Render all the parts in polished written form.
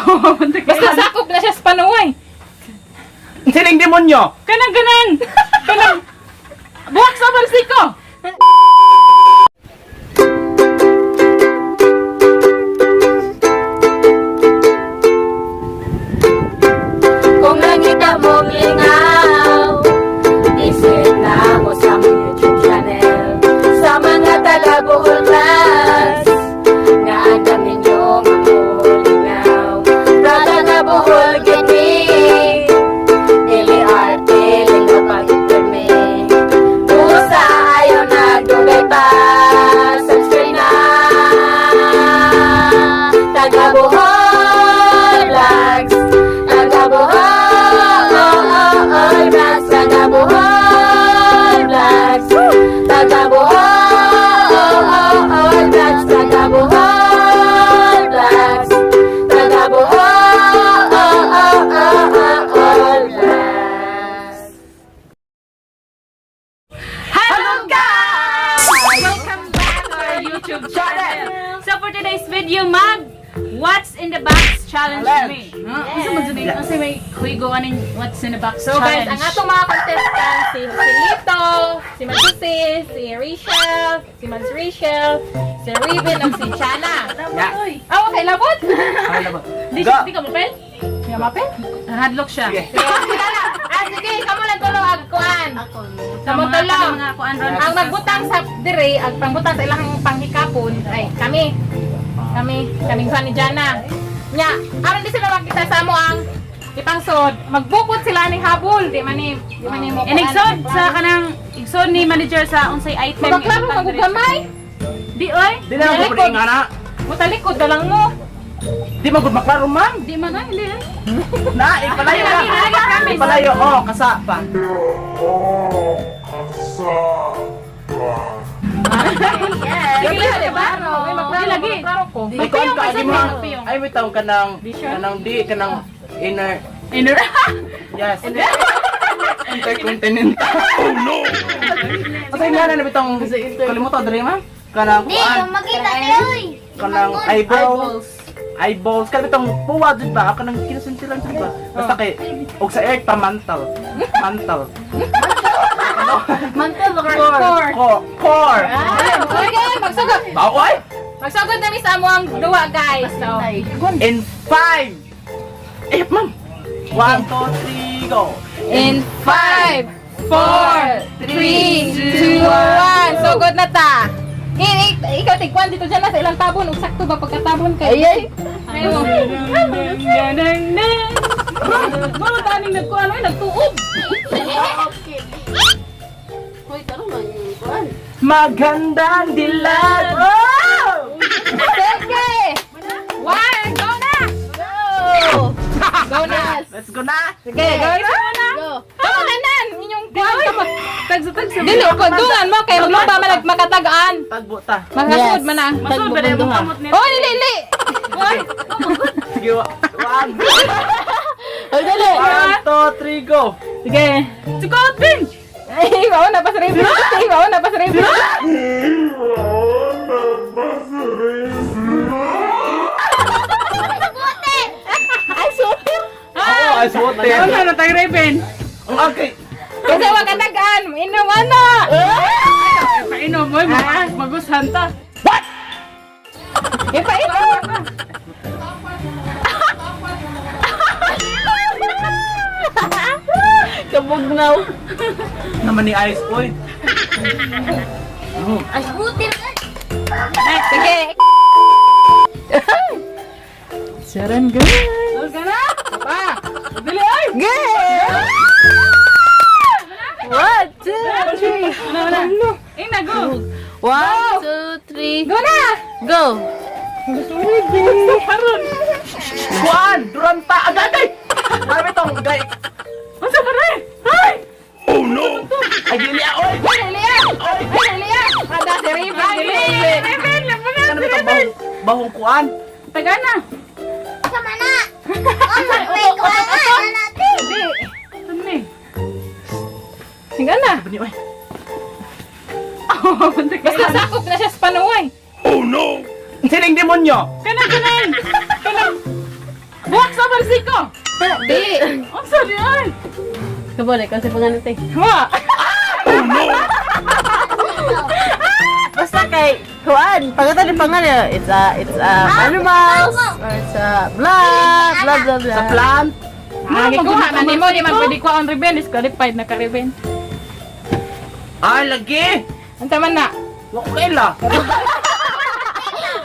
Basta sakop na siya sa panuway. Sining demonyo! Kanang ganan. Kanang buwak sa balsiko. Kung nakita mong lingaw, visit na mo sa mong YouTube channel. Sa mga taga-Bohol class, nga ang dami niyong lingaw. Taga-Bohol gini, dili arte, lingaw pag-interme. Usa ayaw nagdugay pa, subscribe na. Taga-Bohol vlogs, Taga-Bohol vlogs, Taga-Bohol vlogs, Taga-Bohol vlogs, Taga-Bohol vlogs, Taga-Bohol vlogs. Hello guys! Welcome back to our YouTube channel. So for today's video, What's in the Box Challenge me. Kasi may kuigo aning What's in the Box So guys, Challenge. ang atong mga contestants, si Lito, si Mansusi, si Rachel, si Mans Rachel, si Riven, at si Chana. Yeah. Oh, okay, labot? Di Go! ka mapel? Hindi ka mapin? Hadlock siya. Sige. Sige, kamo lang tulong agkuan. Kamo Mga tulong. mga kuan ron. Ang magbutang sa dire, ang pangbutang sa ilang panghikapon, ay kami. Kaming sa ni Jana. Nya, aron di sila makita sa mo ang ipangsod. Magbukod sila ning habol, di man ni mo. Inigsod sa kanang igsod ni manager sa unsay item. Mabaklaro magugamay. Di oy. Di na ako pwede nga na. Mutalikod na lang mo. Di magod maklaro man. Di man ay hindi. Na, ipalayo ka. Ipalayo, oh, kasa pa. Sige lang, di ba? Lagi. Maklaro ko. Ay, kuan ka, di mo. Piyong. Ay, may tawag ka ng, kanang inner, Inner. yes. Intercontinental. Oh no! Kasi nga na bitong kalimutan dali man. Kanang kuan, Makita niyo, oy. kanang eyeballs. Eyeballs, kasi bitong puwa jud ba? Kanang kinasintilan jud ba? Basta kay og sa earth pa mantle. Mantle. Mantel or Core. Okay, magsugod. Baway. Magsugod na mi sa amo ang duwa, guys. So, In 5. Ma'am. 1, 2, 3, go. in 5, 4, 3, 2, 1. Sugod na ta. Ikaw tigwan dito dyan na sa ilang tabon. Sakto ba pagkatabon kay? Ay. Ayaw. Mga taning nagkuhan ay nagtuob. Magandang dilag. Oh! Sige! One, go na! Go! Go na! Let's go na. Sige, go na! Go. Kamu nanan! Inyong Tagsa-tagsa. Dili, pagdungan mo kay maglumba man makatagaan. Tagbo ta. Magkasud man na. Masud ba mo kamot nito? Oh, dili! Sige, 1, Oh, dili! 2, 3, go. Sige. Sukot din. Ay, bawa na pa sa review. Ay, bawa na pa sa review. Ay, sutil! Oh, I swear. Ano na tayo Raven? Ang okay. Kasi wag katagaan. Inom ano? Painom mo, magusahan ta. Ipainom! Kabugnaw. Naman ni Ice, oy. Ay, butil ka. Sige. Saran guys. Ka na? Pa. Dili ay. Girl! 1, 2, 3. Ano? Ina, go. 1, 2, 3. Go na! Go! Karon. Juan, Duranta, agad. Marami tong gay. Masa pa rin? Ay! Ay, dili oy. Ay, Lilia! Ay, Lilia! Kada si Riven. Raven, labanan Ano si bitong Raven. bahong kuan? Tagana. Sama na. Oh, mag-break ko na natin. Ano ni? Sige na. Sabi niyo, oy. Basta sakop na siya sa panuway. Sining demonyo. Kanang. Kanang. Buwak balsiko. Di. Ang sorry ay. Kabole kasi pangalan tay. Wa. Basta kay kuan, pagkata ni pangalan, it's animals or it's blah blah blah blah. Sa plant. Gikuha na nimo di man pwede kuha on ribbon, disqualified na ka ribbon. Ay, lagi. Unsa man na? Wa ko kaila.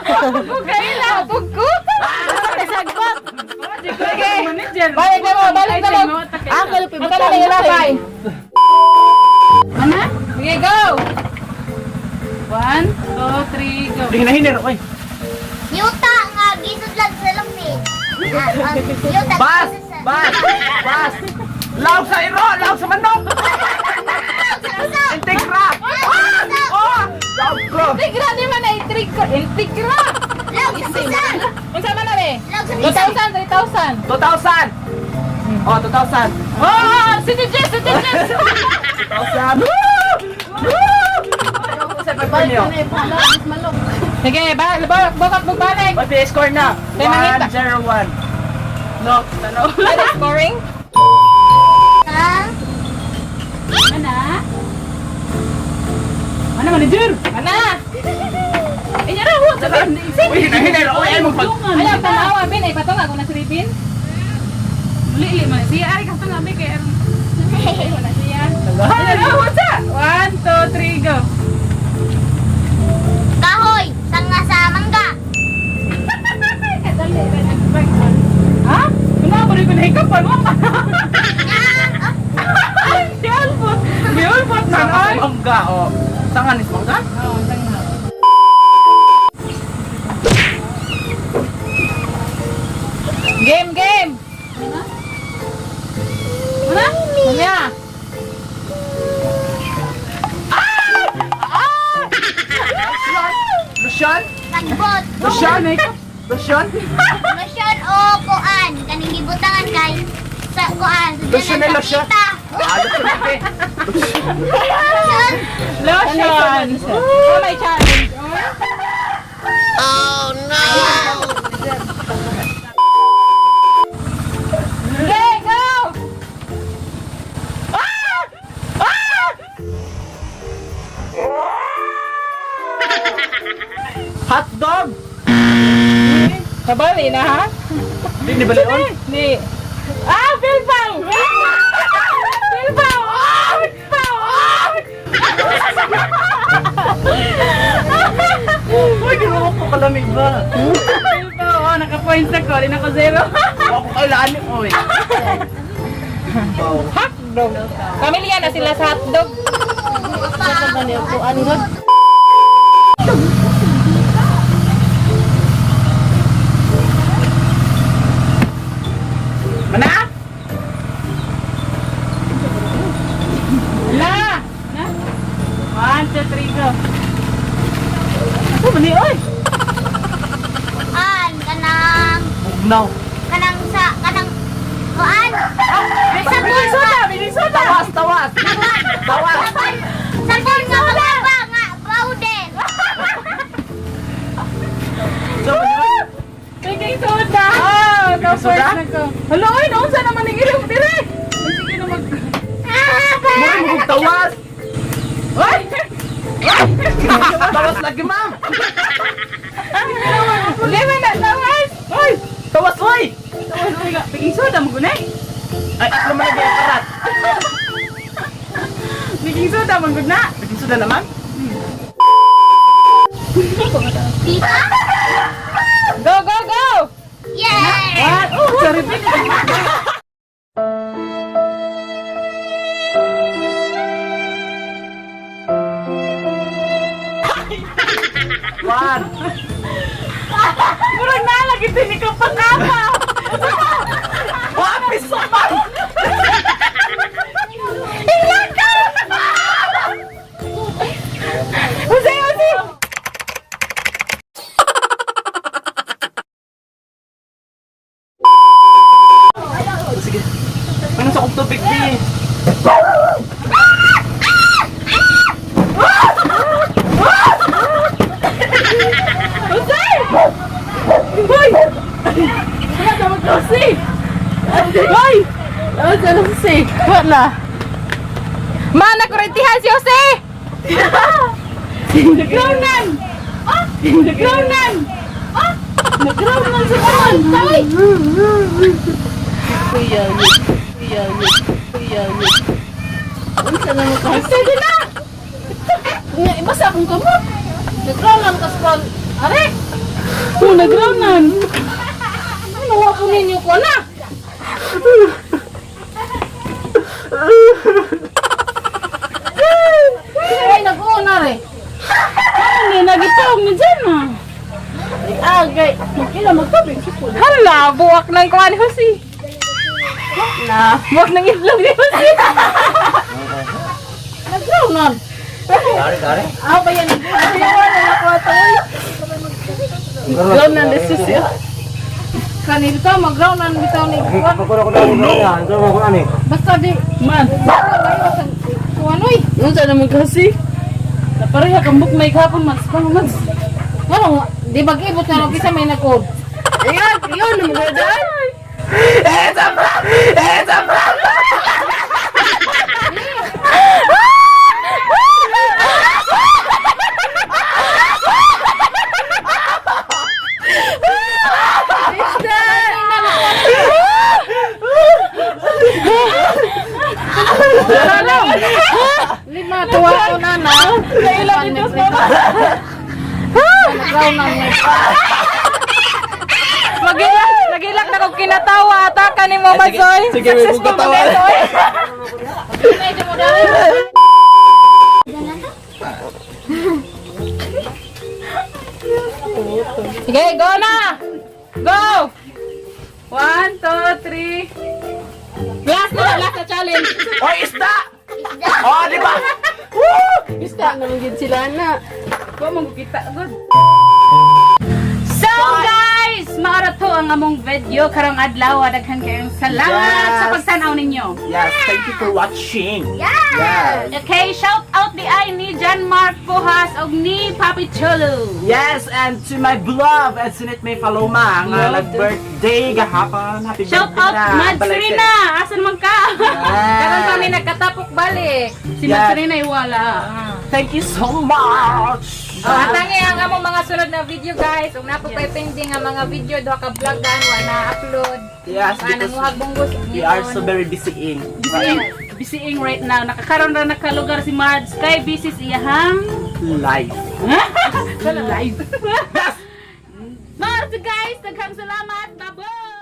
Okay lang, pugko. Sagbot. Sige. Manager. Balik na mo, balik na mo. Ako lupi Ito na yung labay. Ano? Sige, go. 1, 2, 3, go. Hindi na hinir, oy. Yuta nga, gisod lang sa lupit. Yuta, Bas! gisod sa- Bas! Bas! Laog sa iro! Laog sa manok! Integra! Oh! Laog ko! Integra di man na integra. Integra. Laog sa pisan. Unsa man na be? Laog sa pisan. 2,000, 3,000. 2,000! Oh, 2,000! Oh, City Jess, City Jess. 2,000! Woo! Woo! Pagpanyo. Sige, bukat mo balik. Pati score na. Kaya mangita. 1-0-1. No, tanaw. Ano scoring? Ha? Ana? Ano manager? Ana. Inya ra ho. Uy, hinahina. Uy, ay mong pag... Ayaw tanawa bin ay patong ako na si Ribin. Lili man siya ari ka nga be kay Wala siya. Ano what's up? 1, 2, 3, go. Kahoy, sanga sa mangga. Ha? Ano ba rin ko nahikapan mo? Si Alfot. Si Alfot na Sanga ay. sa mangga, oh. Sanga nis mangga? Oo, tanga. Game. Ano? Kunya. Lucian? Tagbot. Lucian? Lucian? Lotion o kuan. Kaning gibutangan kay sa kuan. Lotion na lotion. Kita. Ah, Lucian lagi. Lotion. Lotion. Oh, may challenge. Okay, go! Hot dog? Sabali na ha? Hindi ni Balion? Ni. Bilbao! Bilbao! Uy, ginawa ko kalamig ba? Bilbao. Oh, naka-points ako. Di na ako 0. Ako kailaan ni Oy. Wow. Hotdog. Pamilya na sila sa hotdog. Kuan god. Mana? Na! 1, 2, 3, go. Ako ba ni oy? An kanang No. kanang kuan. Minnesota. Tawas. Sabon nga wala nga powder. So, Baking soda. Oh, Baking soda? na ko. Hello, oy, naunsa naman ang ilong dire? Sige na mag... mura mo kong tawas. Oy! Tawas lagi, ma'am. Lima na tawas! Oy, tawas, oy. Tawas, oy nga. Baking soda mo gunay. Ay, ano man lagi ang karat? Baking soda mo gud na. Naging suda naman? Tita? Go, go, go! Yeah. What? Oh, sorry. One. Murag na lagi din ni kapakapa. Wapis sa pa. Jose. Sige. Ano sa kong tubig, di? Jose! Hoy! Ano ka mag-Jose? Hoy! Oh, sana si. Wala. Mana kurentihan si Jose! Nagraunan! Ah! Nagraunan! Ah! Nagraunan sa kaman! Tay! Kuya, yun. Kuya, yun. Kuya, yun. Ano sana mo kasi? Sige na! Ibasa akong kamot. Nagralan ka sa are. Oh, nagraunan! Ano ako ninyo ko na? Ay, nag-uuna rin. Ano, nagitawag ni Jenna. Agay. Ila magtabig. Hala, buwak ng kuha ni Jose. Na. Buwak ng itlog ni Jose. Nagraunan. Gari. Ah, ba yan? Nagraunan ako ito. Nagraunan din siya. Kanito, magraunan bitaw ni Kuan. Basta di. Man, Kuanoy. ano sa naman kasi? Napareha kang book may kapon, mas pang. Ano, di mag-ibot na lang kisa may nag-code. Ayan, yun, namagandaan. Lima, tuwa ko na na. Kailan ito sa Nagraunan niya. Magilak na kung kinatawa ata ka ni Mama Zoy. Sige, may bugat tawa. Medyo mo dahil. Sige, go na! Go! 1, 2, 3. Last na challenge. Oy, isda! Oh, di ba? Bista, namagin sila na. Ko magkita good. So guys, maara to ang among video karong adlaw. Daghan kayong salamat Yes. sa pagtanaw ninyo. Yes, thank you for watching. Yeah. Yes. Okay, shout out di ay ni John Mark Puhas og ni Papi Cholo. Yes, and to my beloved and sinit may paloma nga Love nag-birthday gahapon. Happy Shout birthday out na. Mad Balik Serena. Asan man ka? Karon kami Yes. nagkatapok balik. Si Mad Serena ay wala. Thank you so much. Atangi ang among mga sunod na video guys. Ug napo pay pending nga mga video duha ka vlog dan wa na upload. Yes, Wa nang because muhag bunggos. we are so very busying. Busying right now. Nakakaroon na nakalugar si Mads kay busy iyahang Life. live. Mads guys, daghang salamat. Bye-bye.